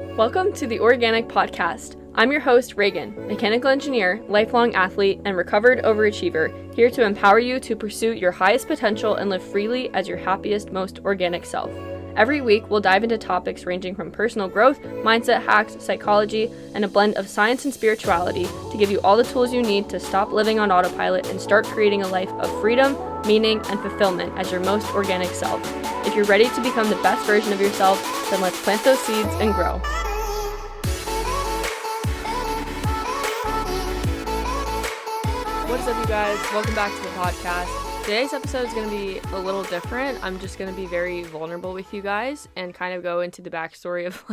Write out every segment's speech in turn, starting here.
Welcome to the Oreaganic podcast. I'm your host, Reagan, mechanical engineer, lifelong athlete, and recovered overachiever, here to empower you to pursue your highest potential and live freely as your happiest, most organic self. Every week, we'll dive into topics ranging from personal growth, mindset hacks, psychology, and a blend of science and spirituality to give you all the tools you need to stop living on autopilot and start creating a life of freedom, meaning, and fulfillment as your most organic self. If you're ready to become the best version of yourself, then let's plant those seeds and grow. What is up, you guys? Welcome back to the podcast. Today's episode is going to be a little different. I'm just going to be very vulnerable with you guys and kind of go into the backstory of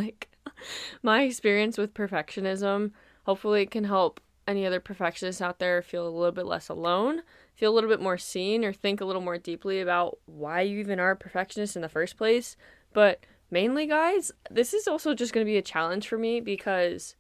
my experience with perfectionism. Hopefully it can help any other perfectionists out there feel a little bit less alone, feel a little bit more seen, or think a little more deeply about why you even are a perfectionist in the first place. But mainly, guys, this is also just going to be a challenge for me because,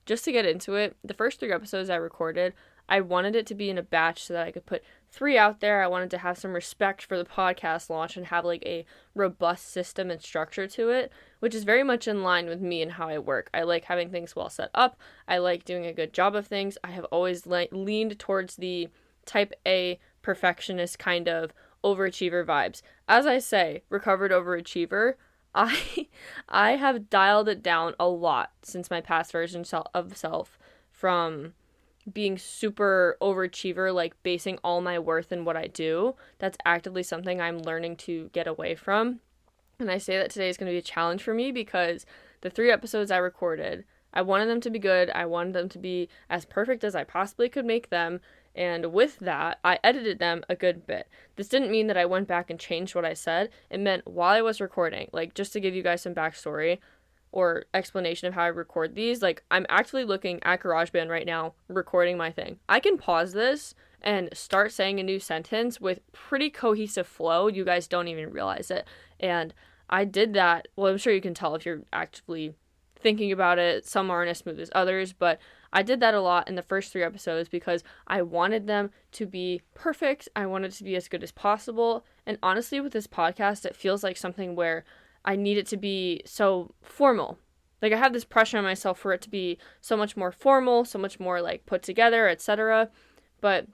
just to get into it, the first 3 episodes I recorded, I wanted it to be in a batch so that I could put 3 out there. I wanted to have some respect for the podcast launch and have a robust system and structure to it, which is very much in line with me and how I work. I like having things well set up. I like doing a good job of things. I have always leaned towards the type A perfectionist kind of overachiever vibes. As I say, recovered overachiever, I have dialed it down a lot since my past version of self, from being super overachiever, basing all my worth in what I do. That's actively something I'm learning to get away from. And I say that today is going to be a challenge for me because the 3 episodes I recorded, I wanted them to be good. I wanted them to be as perfect as I possibly could make them. And with that, I edited them a good bit. This didn't mean that I went back and changed what I said. It meant while I was recording, just to give you guys some backstory or explanation of how I record these, I'm actually looking at GarageBand right now, recording my thing. I can pause this and start saying a new sentence with pretty cohesive flow. You guys don't even realize it. And I did that. Well, I'm sure you can tell if you're actively thinking about it. Some aren't as smooth as others, but I did that a lot in the first 3 episodes because I wanted them to be perfect. I wanted it to be as good as possible. And honestly, with this podcast, it feels like something where I need it to be so formal. I have this pressure on myself for it to be so much more formal, so much more put together, etc. But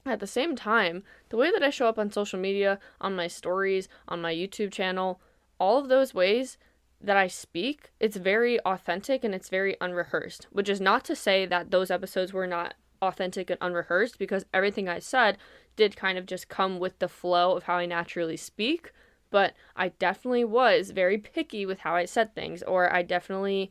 at the same time, the way that I show up on social media, on my stories, on my YouTube channel, all of those ways that I speak, it's very authentic and it's very unrehearsed, which is not to say that those episodes were not authentic and unrehearsed, because everything I said did kind of just come with the flow of how I naturally speak. But I definitely was very picky with how I said things, or I definitely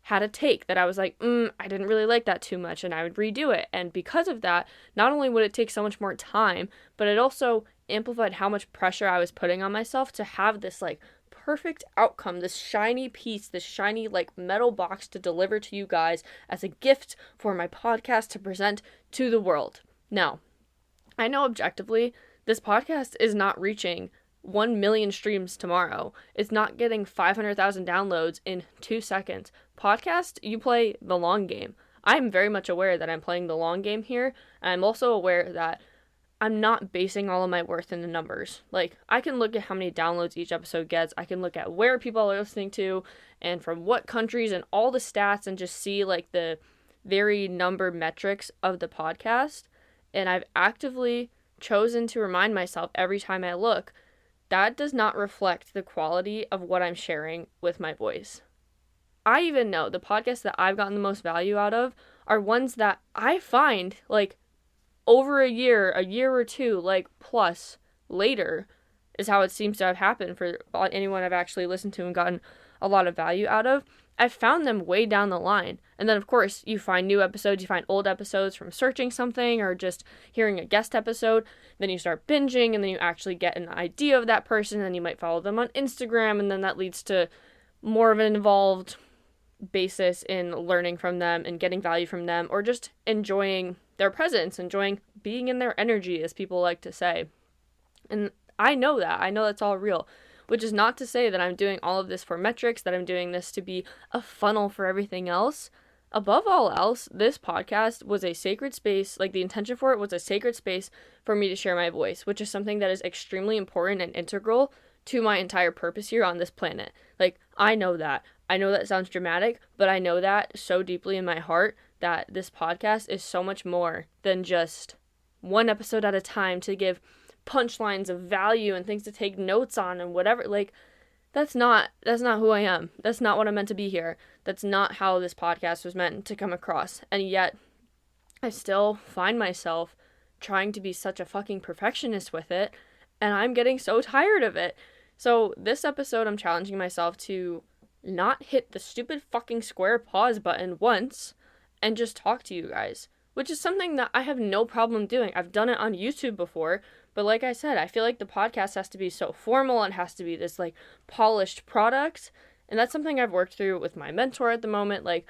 had a take that I was I didn't really like that too much, and I would redo it. And because of that, not only would it take so much more time, but it also amplified how much pressure I was putting on myself to have this perfect outcome, this shiny piece, this shiny metal box to deliver to you guys as a gift for my podcast to present to the world. Now, I know objectively this podcast is not reaching 1 million streams tomorrow. It's not getting 500,000 downloads in 2 seconds. Podcast, you play the long game. I'm very much aware that I'm playing the long game here. And I'm also aware that I'm not basing all of my worth in the numbers. I can look at how many downloads each episode gets. I can look at where people are listening to and from what countries and all the stats and just see the very number metrics of the podcast. And I've actively chosen to remind myself every time I look, that does not reflect the quality of what I'm sharing with my voice. I even know the podcasts that I've gotten the most value out of are ones that I find over a year or 2, plus later is how it seems to have happened for anyone I've actually listened to and gotten a lot of value out of. I've found them way down the line. And then, of course, you find new episodes, you find old episodes from searching something or just hearing a guest episode. Then you start binging, and then you actually get an idea of that person, and then you might follow them on Instagram, and then that leads to more of an involved basis in learning from them and getting value from them, or just enjoying their presence, enjoying being in their energy, as people like to say. And I know that's all real. Which is not to say that I'm doing all of this for metrics, that I'm doing this to be a funnel for everything else. Above all else, this podcast was a sacred space, the intention for it was a sacred space for me to share my voice, which is something that is extremely important and integral to my entire purpose here on this planet. I know that. I know that sounds dramatic, but I know that so deeply in my heart that this podcast is so much more than just one episode at a time to give punchlines of value and things to take notes on and whatever. Like, that's not who I am. That's not what I'm meant to be here. That's not how this podcast was meant to come across. And yet, I still find myself trying to be such a fucking perfectionist with it, and I'm getting so tired of it. So this episode, I'm challenging myself to not hit the stupid fucking square pause button once and just talk to you guys, which is something that I have no problem doing. I've done it on YouTube before, but like I said, I feel like the podcast has to be so formal and has to be this like polished product, and that's something I've worked through with my mentor at the moment. Like,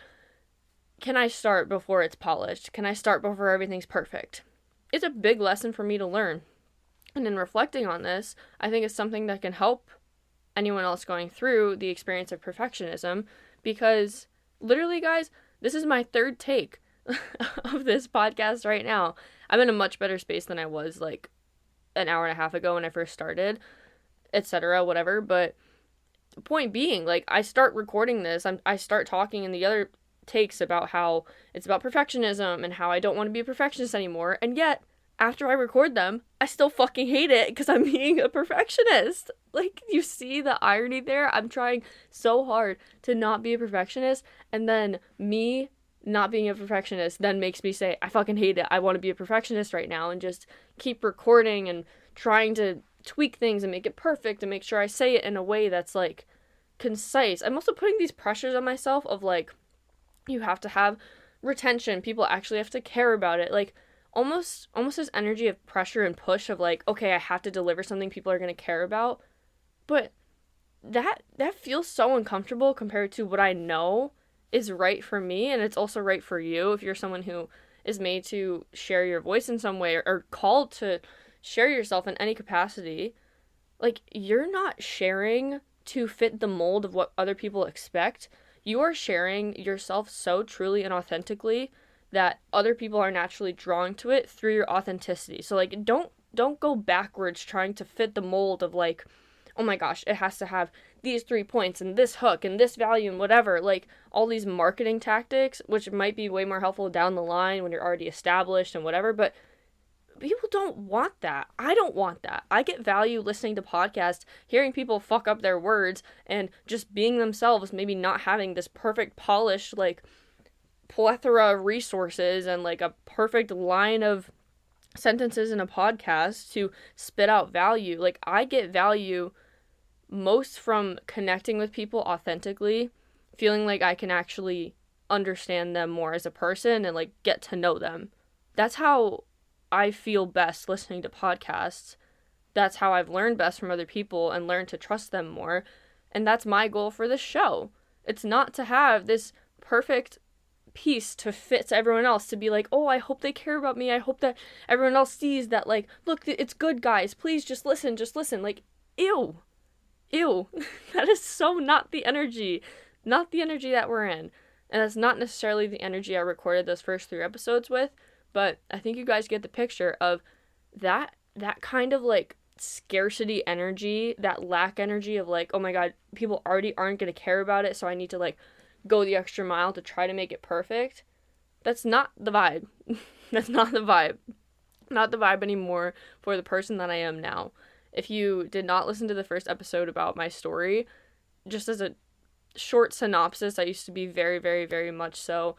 can I start before it's polished? Can I start before everything's perfect? It's a big lesson for me to learn. And in reflecting on this, I think it's something that can help anyone else going through the experience of perfectionism, because literally, guys, this is my third take of this podcast right now. I'm in a much better space than I was like an hour and a half ago when I first started, etc., whatever. But the point being, like, I start recording this, I start talking in the other takes about how it's about perfectionism and how I don't want to be a perfectionist anymore, and yet after I record them, I still fucking hate it because I'm being a perfectionist. Like, you see the irony there? I'm trying so hard to not be a perfectionist, and then me not being a perfectionist then makes me say, I fucking hate it. I want to be a perfectionist right now, and just keep recording and trying to tweak things and make it perfect and make sure I say it in a way that's, like, concise. I'm also putting these pressures on myself of, like, you have to have retention. People actually have to care about it. Like, almost this energy of pressure and push of, like, okay, I have to deliver something people are going to care about. But that feels so uncomfortable compared to what I know is right for me, and it's also right for you if you're someone who is made to share your voice in some way, or called to share yourself in any capacity. Like, you're not sharing to fit the mold of what other people expect. You are sharing yourself so truly and authentically that other people are naturally drawn to it through your authenticity. So, like, don't go backwards trying to fit the mold of, like, oh my gosh, it has to have these 3 points and this hook and this value and whatever. Like, all these marketing tactics, which might be way more helpful down the line when you're already established and whatever, but people don't want that. I don't want that. I get value listening to podcasts, hearing people fuck up their words and just being themselves, maybe not having this perfect polished, like, plethora of resources and, like, a perfect line of sentences in a podcast to spit out value. Like, I get value most from connecting with people authentically, feeling like I can actually understand them more as a person and, like, get to know them. That's how I feel best listening to podcasts. That's how I've learned best from other people and learned to trust them more. And that's my goal for this show. It's not to have this perfect piece to fit to everyone else, to be like, oh, I hope they care about me. I hope that everyone else sees that, like, look, it's good, guys. Please just listen. Like, ew. That is so not the energy that we're in. And that's not necessarily the energy I recorded those first 3 episodes with. But I think you guys get the picture of that kind of, like, scarcity energy, that lack energy of, like, oh my god, people already aren't going to care about it, so I need to, like, go the extra mile to try to make it perfect. That's not the vibe. That's not the vibe. Not the vibe anymore for the person that I am now. If you did not listen to the first episode about my story, just as a short synopsis, I used to be very, very, very much so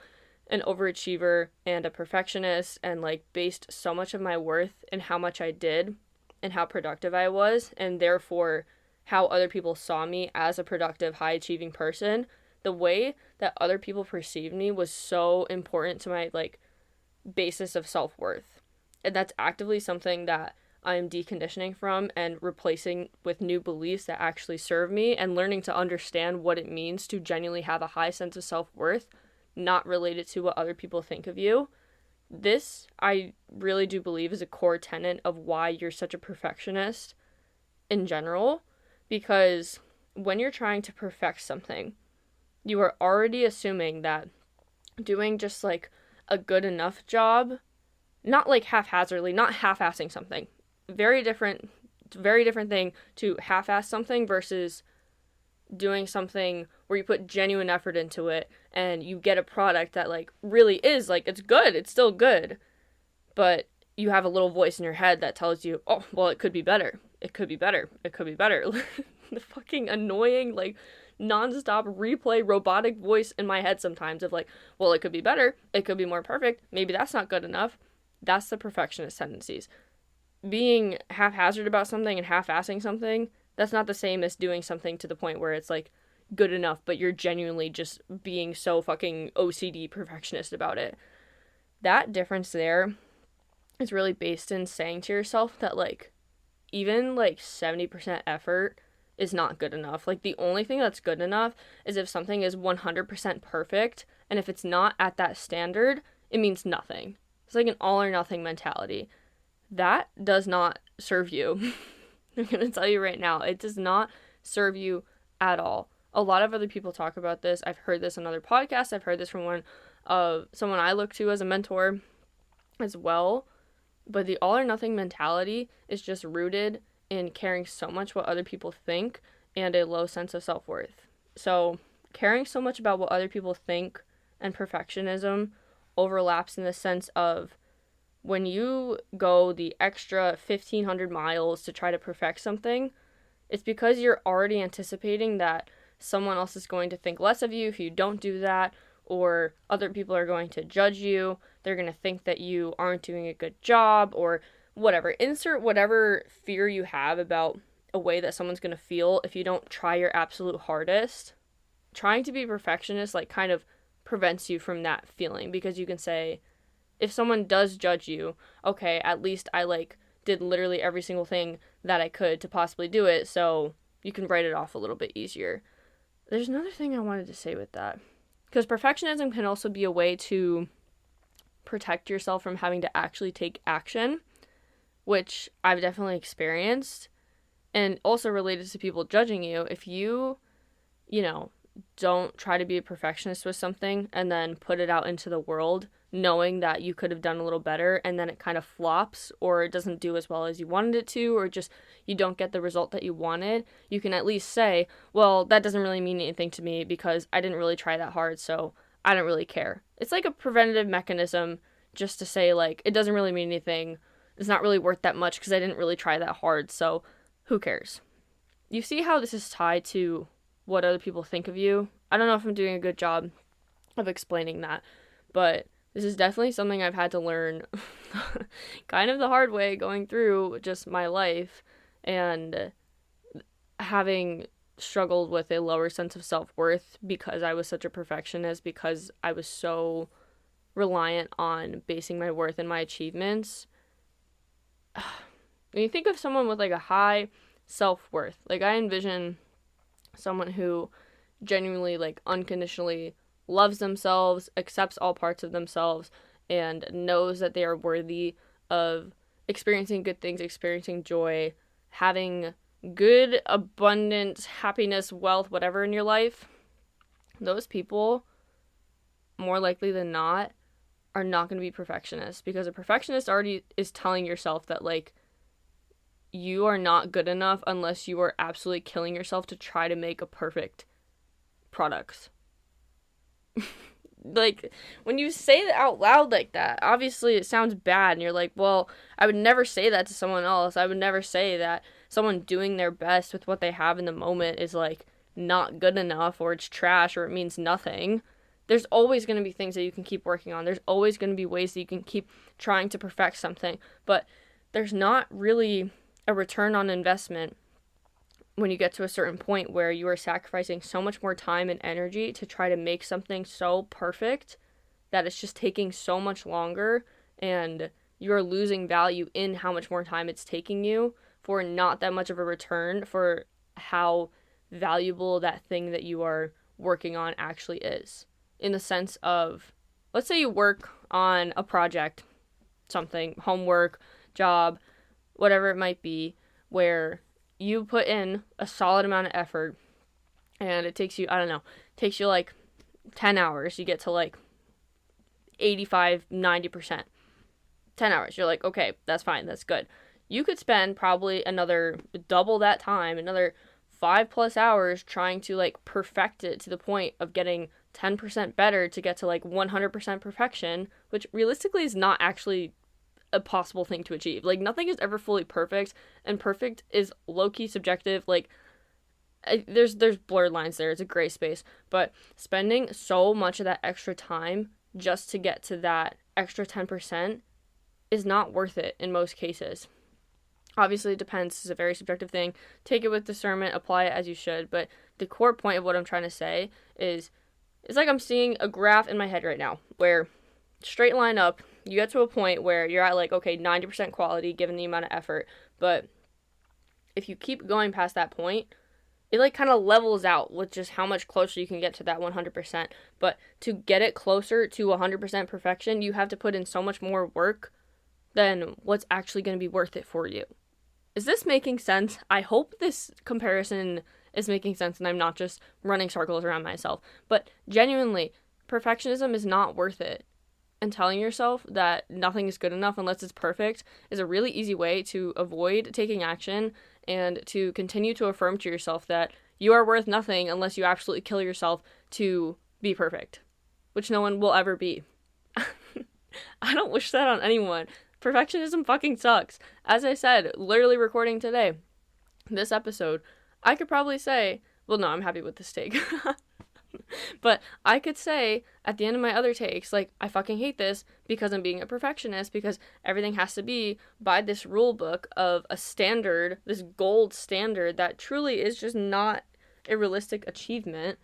an overachiever and a perfectionist, and, like, based so much of my worth in how much I did and how productive I was, and therefore how other people saw me as a productive, high-achieving person. The way that other people perceived me was so important to my, like, basis of self-worth. And that's actively something that I'm deconditioning from and replacing with new beliefs that actually serve me, and learning to understand what it means to genuinely have a high sense of self-worth, not related to what other people think of you. This, I really do believe, is a core tenet of why you're such a perfectionist in general, because when you're trying to perfect something, you are already assuming that doing just, like, a good enough job, not, like, haphazardly, not half-assing something. Very different thing to half-ass something versus doing something where you put genuine effort into it and you get a product that like really is like, it's good, it's still good, but you have a little voice in your head that tells you, oh, well, it could be better, it could be better, it could be better. The fucking annoying, like, nonstop replay robotic voice in my head sometimes of like, well, it could be better, it could be more perfect, maybe that's not good enough. That's the perfectionist tendencies. Being haphazard about something and half-assing something, that's not the same as doing something to the point where it's like good enough, but you're genuinely just being so fucking OCD perfectionist about it. That difference there is really based in saying to yourself that like even like 70% effort is not good enough. Like the only thing that's good enough is if something is 100% perfect, and if it's not at that standard, it means nothing. It's like an all or nothing mentality. That does not serve you. I'm going to tell you right now, it does not serve you at all. A lot of other people talk about this. I've heard this on other podcasts. I've heard this from someone I look to as a mentor as well. But the all or nothing mentality is just rooted in caring so much what other people think and a low sense of self-worth. So caring so much about what other people think and perfectionism overlaps in the sense of when you go the extra 1,500 miles to try to perfect something, it's because you're already anticipating that someone else is going to think less of you if you don't do that, or other people are going to judge you, they're going to think that you aren't doing a good job, or whatever. Insert whatever fear you have about a way that someone's going to feel if you don't try your absolute hardest. Trying to be perfectionist, like, kind of prevents you from that feeling, because you can say, if someone does judge you, okay, at least I, like, did literally every single thing that I could to possibly do it, so you can write it off a little bit easier. There's another thing I wanted to say with that. Because perfectionism can also be a way to protect yourself from having to actually take action, which I've definitely experienced, and also related to people judging you. If you don't try to be a perfectionist with something and then put it out into the world knowing that you could have done a little better, and then it kind of flops, or it doesn't do as well as you wanted it to, or just you don't get the result that you wanted, you can at least say, well, that doesn't really mean anything to me because I didn't really try that hard, so I don't really care. It's like a preventative mechanism just to say, like, it doesn't really mean anything, it's not really worth that much because I didn't really try that hard, so who cares? You see how this is tied to what other people think of you? I don't know if I'm doing a good job of explaining that, but this is definitely something I've had to learn kind of the hard way going through just my life, and having struggled with a lower sense of self-worth because I was such a perfectionist, because I was so reliant on basing my worth and my achievements. When you think of someone with like a high self-worth, like I envision someone who genuinely, like, unconditionally loves themselves, accepts all parts of themselves, and knows that they are worthy of experiencing good things, experiencing joy, having good, abundance, happiness, wealth, whatever in your life. Those people, more likely than not, are not going to be perfectionists, because a perfectionist already is telling yourself that, like, you are not good enough unless you are absolutely killing yourself to try to make a perfect product. Like, when you say it out loud like that, obviously it sounds bad, and you're like, well, I would never say that to someone else. I would never say that someone doing their best with what they have in the moment is, like, not good enough, or it's trash, or it means nothing. There's always going to be things that you can keep working on. There's always going to be ways that you can keep trying to perfect something, but there's not really a return on investment when you get to a certain point where you are sacrificing so much more time and energy to try to make something so perfect that it's just taking so much longer, and you're losing value in how much more time it's taking you for not that much of a return for how valuable that thing that you are working on actually is. In the sense of, let's say you work on a project, something, homework, job, whatever it might be, where you put in a solid amount of effort, and it takes you, takes you like 10 hours. You get to like 85, 90%. 10 hours. You're like, okay, that's fine. That's good. You could spend probably another double that time, another 5+ hours trying to like perfect it to the point of getting 10% better to get to like 100% perfection, which realistically is not actually a possible thing to achieve. Like, nothing is ever fully perfect, and perfect is low-key subjective. Like, there's blurred lines there. It's a gray space. But spending so much of that extra time just to get to that extra 10% is not worth it in most cases. Obviously, it depends. It's a very subjective thing. Take it with discernment, apply it as you should. But the core point of what I'm trying to say is, it's like I'm seeing a graph in my head right now where straight line up, you get to a point where you're at like, okay, 90% quality given the amount of effort. But if you keep going past that point, it like kind of levels out with just how much closer you can get to that 100%. But to get it closer to 100% perfection, you have to put in so much more work than what's actually going to be worth it for you. Is this making sense? I hope this comparison is making sense and I'm not just running circles around myself. But genuinely, perfectionism is not worth it. And telling yourself that nothing is good enough unless it's perfect is a really easy way to avoid taking action and to continue to affirm to yourself that you are worth nothing unless you absolutely kill yourself to be perfect, which no one will ever be. I don't wish that on anyone. Perfectionism fucking sucks. As I said, literally recording today, this episode, I could probably say, well, no, I'm happy with this take. But I could say at the end of my other takes, like, I fucking hate this because I'm being a perfectionist, because everything has to be by this rule book of a standard, this gold standard that truly is just not a realistic achievement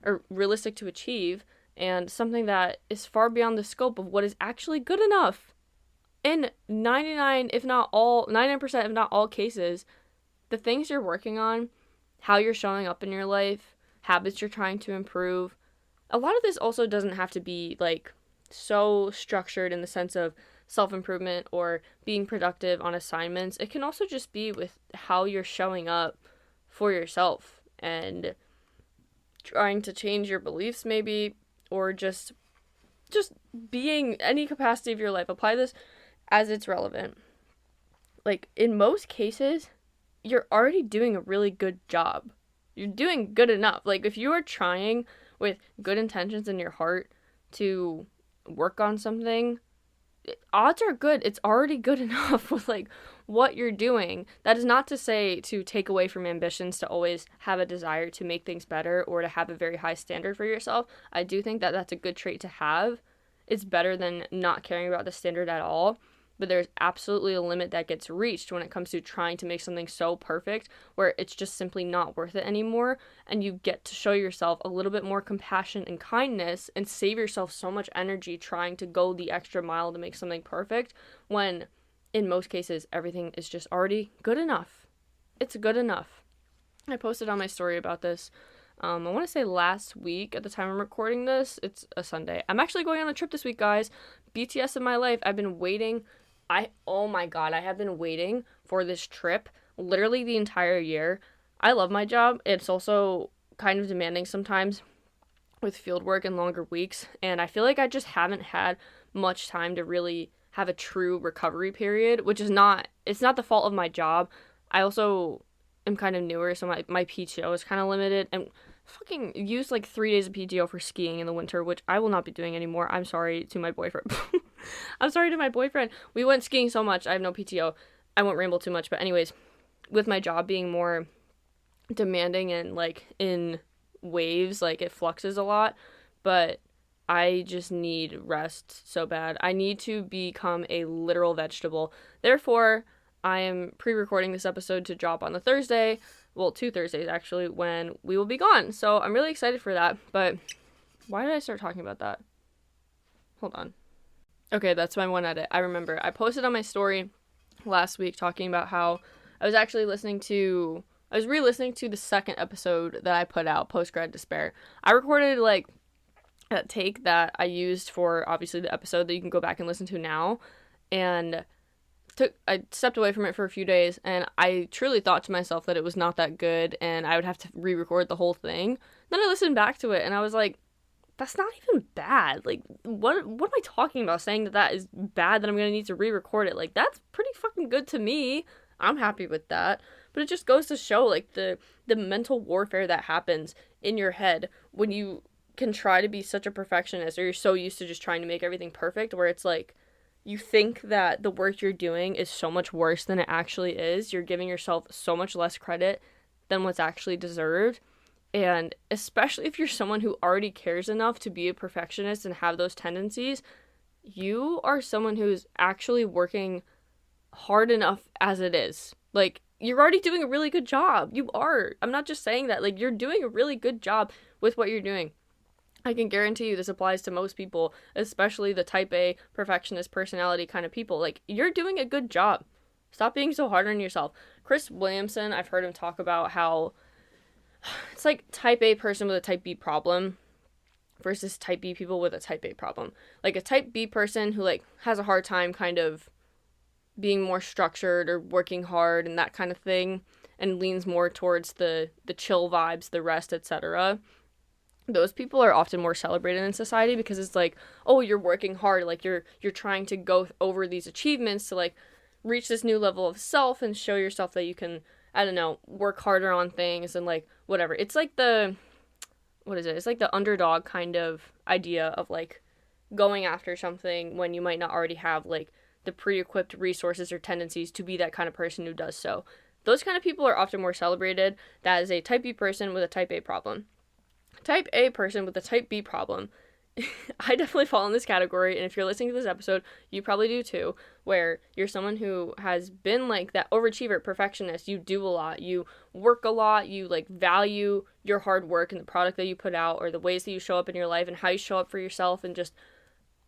or realistic to achieve, and something that is far beyond the scope of what is actually good enough. In 99% if not all cases, the things you're working on, how you're showing up in your life, habits you're trying to improve, a lot of this also doesn't have to be like so structured in the sense of self-improvement or being productive on assignments. It can also just be with how you're showing up for yourself and trying to change your beliefs maybe, or just being any capacity of your life. Apply this as it's relevant. Like, in most cases, you're already doing a really good job. You're doing good enough. Like, if you are trying with good intentions in your heart to work on something, odds are good it's already good enough with, like, what you're doing. That is not to say to take away from ambitions to always have a desire to make things better or to have a very high standard for yourself. I do think that that's a good trait to have. It's better than not caring about the standard at all. But there's absolutely a limit that gets reached when it comes to trying to make something so perfect where it's just simply not worth it anymore, and you get to show yourself a little bit more compassion and kindness and save yourself so much energy trying to go the extra mile to make something perfect, when in most cases everything is just already good enough. It's good enough. I posted on my story about this I want to say last week at the time I'm recording this. It's a Sunday. I'm actually going on a trip this week, guys. BTS in my life. I've been waiting. Oh my god, I have been waiting for this trip literally the entire year. I love my job. It's also kind of demanding sometimes with field work and longer weeks, and I feel like I just haven't had much time to really have a true recovery period, which is it's not the fault of my job. I also am kind of newer, so my PTO is kind of limited, and fucking used like 3 days of PTO for skiing in the winter, which I will not be doing anymore. I'm sorry to my boyfriend. I'm sorry to my boyfriend. We went skiing so much. I have no PTO. I won't ramble too much, but anyways, with my job being more demanding and like in waves, like it fluxes a lot, but I just need rest so bad. I need to become a literal vegetable. Therefore, I am pre-recording this episode to drop on the Thursday, well, 2 Thursdays actually, when we will be gone. So I'm really excited for that, but why did I start talking about that? Hold on. Okay, that's my one edit. I remember. I posted on my story last week talking about how I was re-listening to the second episode that I put out, Post-Grad Despair. I recorded like a take that I used for obviously the episode that you can go back and listen to now, and I stepped away from it for a few days, and I truly thought to myself that it was not that good and I would have to re-record the whole thing. Then I listened back to it and I was like, that's not even bad. Like, what am I talking about saying that is bad, that I'm going to need to re-record it? Like, that's pretty fucking good to me. I'm happy with that. But it just goes to show, like, the mental warfare that happens in your head when you can try to be such a perfectionist, or you're so used to just trying to make everything perfect, where it's like you think that the work you're doing is so much worse than it actually is. You're giving yourself so much less credit than what's actually deserved. And especially if you're someone who already cares enough to be a perfectionist and have those tendencies, you are someone who's actually working hard enough as it is. Like, you're already doing a really good job. You are. I'm not just saying that. Like, you're doing a really good job with what you're doing. I can guarantee you this applies to most people, especially the type A perfectionist personality kind of people. Like, you're doing a good job. Stop being so hard on yourself. Chris Williamson, I've heard him talk about how it's like type A person with a type B problem versus type B people with a type A problem. Like, a type B person who, like, has a hard time kind of being more structured or working hard and that kind of thing, and leans more towards the chill vibes, the rest, etc. Those people are often more celebrated in society because it's like, oh, you're working hard, like you're trying to go over these achievements to, like, reach this new level of self and show yourself that you can, I don't know, work harder on things and, like, whatever. It's like it's like the underdog kind of idea of, like, going after something when you might not already have, like, the pre-equipped resources or tendencies to be that kind of person who does so. Those kind of people are often more celebrated. That is a type B person with a type A problem. Type A person with a type B problem, I definitely fall in this category, and if you're listening to this episode, you probably do too, where you're someone who has been, like, that overachiever, perfectionist. You do a lot, you work a lot, you, like, value your hard work and the product that you put out, or the ways that you show up in your life and how you show up for yourself, and just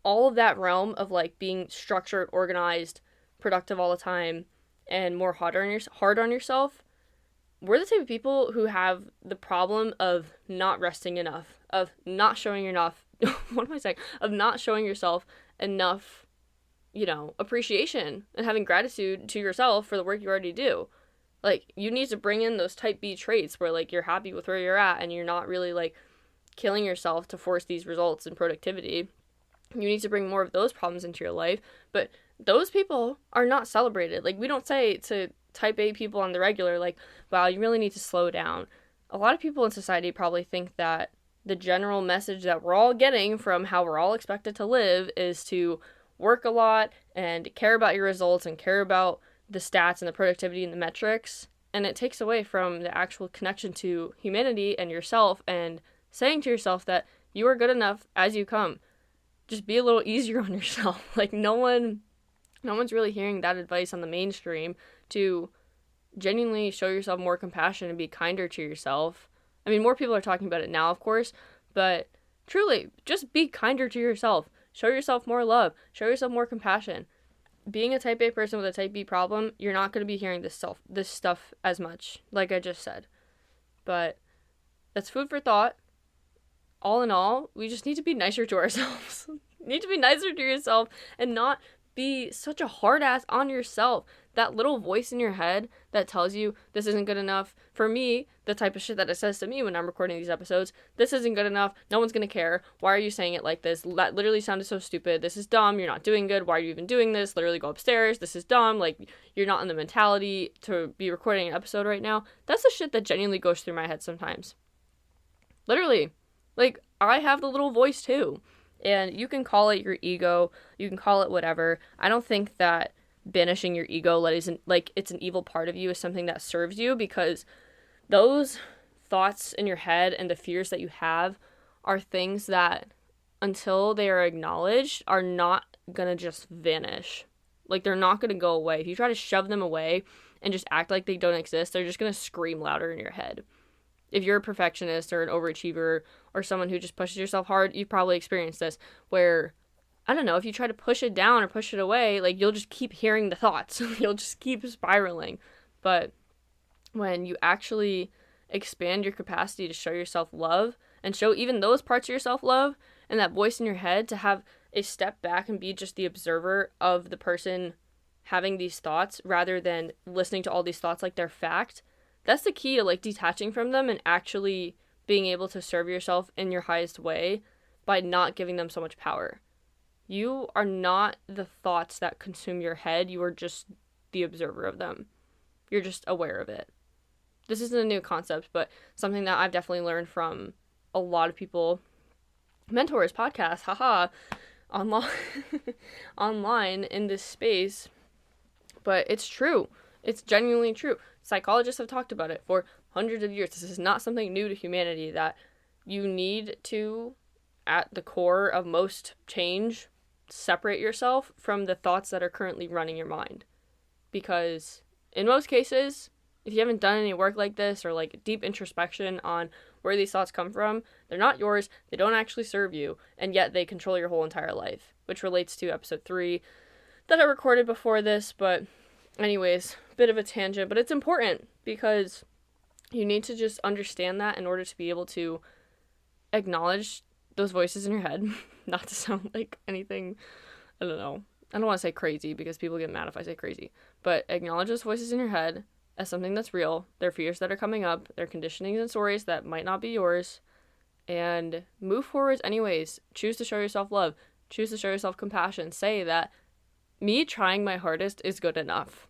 all of that realm of, like, being structured, organized, productive all the time, and more hard on yourself. We're the type of people who have the problem of not resting enough, of not showing enough, what am I saying? Of not showing yourself enough, appreciation and having gratitude to yourself for the work you already do. Like, you need to bring in those type B traits where, like, you're happy with where you're at and you're not really, like, killing yourself to force these results and productivity. You need to bring more of those problems into your life, but those people are not celebrated. Like, we don't say to type A people on the regular, like, wow, you really need to slow down. A lot of people in society probably think that the general message that we're all getting from how we're all expected to live is to work a lot and care about your results and care about the stats and the productivity and the metrics. And it takes away from the actual connection to humanity and yourself and saying to yourself that you are good enough as you come. Just be a little easier on yourself. Like, no one's really hearing that advice on the mainstream to genuinely show yourself more compassion and be kinder to yourself. I mean, more people are talking about it now, of course, but truly, just be kinder to yourself. Show yourself more love. Show yourself more compassion. Being a type A person with a type B problem, you're not going to be hearing this stuff as much, like I just said. But that's food for thought. All in all, we just need to be nicer to ourselves. Need to be nicer to yourself and not be such a hard ass on yourself. That little voice in your head that tells you this isn't good enough. For me, the type of shit that it says to me when I'm recording these episodes, this isn't good enough. No one's gonna care. Why are you saying it like this? That literally sounded so stupid. This is dumb. You're not doing good. Why are you even doing this? Literally go upstairs. This is dumb. Like, you're not in the mentality to be recording an episode right now. That's the shit that genuinely goes through my head sometimes. Literally. Like, I have the little voice too. And you can call it your ego. You can call it whatever. I don't think that banishing your ego, like it's an evil part of you, is something that serves you, because those thoughts in your head and the fears that you have are things that, until they are acknowledged, are not gonna just vanish. Like, they're not gonna go away. If you try to shove them away and just act like they don't exist, they're just gonna scream louder in your head. If you're a perfectionist or an overachiever or someone who just pushes yourself hard, you've probably experienced this, where, I don't know, if you try to push it down or push it away, like, you'll just keep hearing the thoughts. You'll just keep spiraling. But when you actually expand your capacity to show yourself love and show even those parts of yourself love, and that voice in your head to have a step back and be just the observer of the person having these thoughts rather than listening to all these thoughts like they're fact, that's the key to, like, detaching from them and actually being able to serve yourself in your highest way by not giving them so much power. You are not the thoughts that consume your head. You are just the observer of them. You're just aware of it. this isn't a new concept, but something that I've definitely learned from a lot of people, mentors, podcasts, online in this space. But it's true. It's genuinely true. Psychologists have talked about it for hundreds of years. This is not something new to humanity, that you need to, at the core of most change, separate yourself from the thoughts that are currently running your mind. Because in most cases, if you haven't done any work like this, or like deep introspection on where these thoughts come from, they're not yours, they don't actually serve you, and yet they control your whole entire life, which relates to episode 3 that I recorded before this. But anyways, bit of a tangent, but it's important because you need to just understand that in order to be able to acknowledge those voices in your head. Not to sound like anything, I don't want to say crazy because people get mad if I say crazy, but acknowledge those voices in your head as something that's real. They're fears that are coming up, they're conditionings and stories that might not be yours, and move forwards anyways. Choose to show yourself love, choose to show yourself compassion. Say that me trying my hardest is good enough.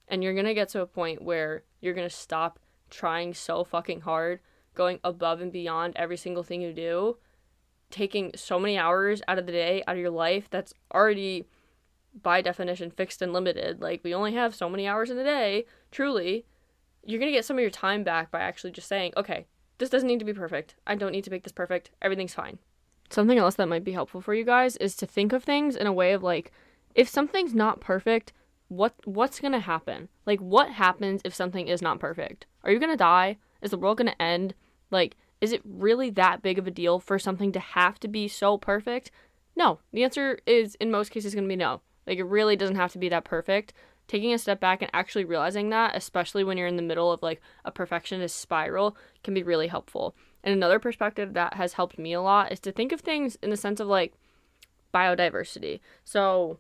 And you're going to get to a point where you're going to stop trying so fucking hard, going above and beyond every single thing you do, taking so many hours out of the day, out of your life, that's already, by definition, fixed and limited. Like, we only have so many hours in the day, truly. You're going to get some of your time back by actually just saying, okay, this doesn't need to be perfect. I don't need to make this perfect. Everything's fine. Something else that might be helpful for you guys is to think of things in a way of like, if something's not perfect, what's gonna happen? Like, what happens if something is not perfect? Are you gonna die? Is the world gonna end? Like, is it really that big of a deal for something to have to be so perfect? No. The answer is, in most cases, gonna be no. Like, it really doesn't have to be that perfect. Taking a step back and actually realizing that, especially when you're in the middle of like a perfectionist spiral, can be really helpful. And another perspective that has helped me a lot is to think of things in the sense of like biodiversity. So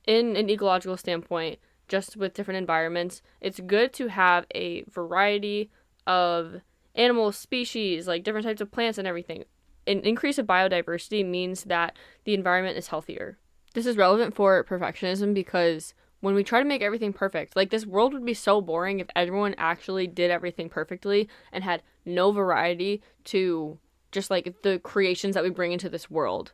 in an ecological standpoint, just with different environments, it's good to have a variety of animal species, like different types of plants and everything. An increase of biodiversity means that the environment is healthier. This is relevant for perfectionism because when we try to make everything perfect, like, this world would be so boring if everyone actually did everything perfectly and had no variety to just like the creations that we bring into this world.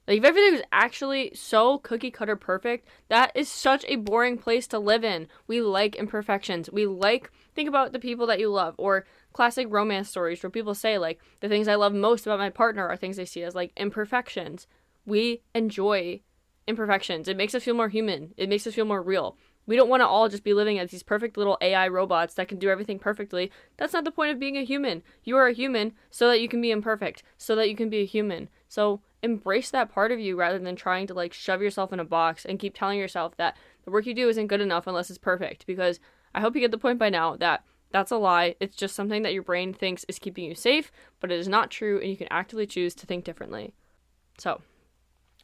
Like, if everything was actually so cookie cutter perfect, that is such a boring place to live in. We like imperfections. Think about the people that you love, or classic romance stories where people say, like, the things I love most about my partner are things they see as, like, imperfections. We enjoy imperfections. It makes us feel more human. It makes us feel more real. We don't want to all just be living as these perfect little AI robots that can do everything perfectly. That's not the point of being a human. You are a human so that you can be imperfect, so that you can be a human. So embrace that part of you rather than trying to like shove yourself in a box and keep telling yourself that the work you do isn't good enough unless it's perfect. Because I hope you get the point by now that that's a lie. It's just something that your brain thinks is keeping you safe, but it is not true, and you can actively choose to think differently. So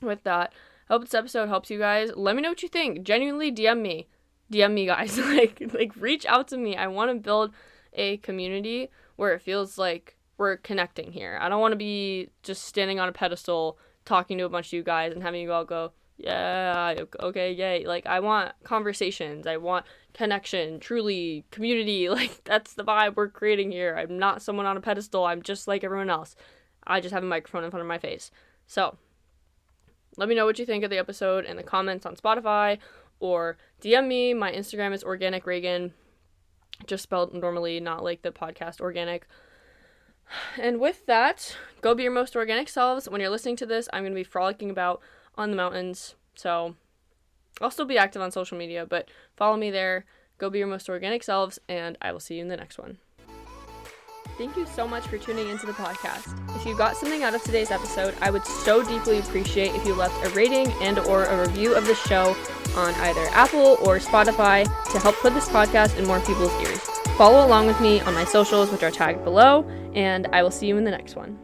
with that, I hope this episode helps you guys. Let me know what you think. Genuinely DM me, guys. like reach out to me. I want to build a community where it feels like we're connecting here. I don't want to be just standing on a pedestal talking to a bunch of you guys and having you all go, yeah, okay, yay. Like, I want conversations. I want connection, truly community. Like, that's the vibe we're creating here. I'm not someone on a pedestal. I'm just like everyone else. I just have a microphone in front of my face. So let me know what you think of the episode in the comments on Spotify, or DM me. My Instagram is Oreaganic Reagan, just spelled normally, not like the podcast Organic. And with that, go be your most organic selves. When you're listening to this, I'm going to be frolicking about on the mountains. So I'll still be active on social media, but follow me there. Go be your most organic selves, and I will see you in the next one. Thank you so much for tuning into the podcast. If you got something out of today's episode, I would so deeply appreciate if you left a rating and or a review of the show on either Apple or Spotify to help put this podcast in more people's ears. Follow along with me on my socials, which are tagged below, and I will see you in the next one.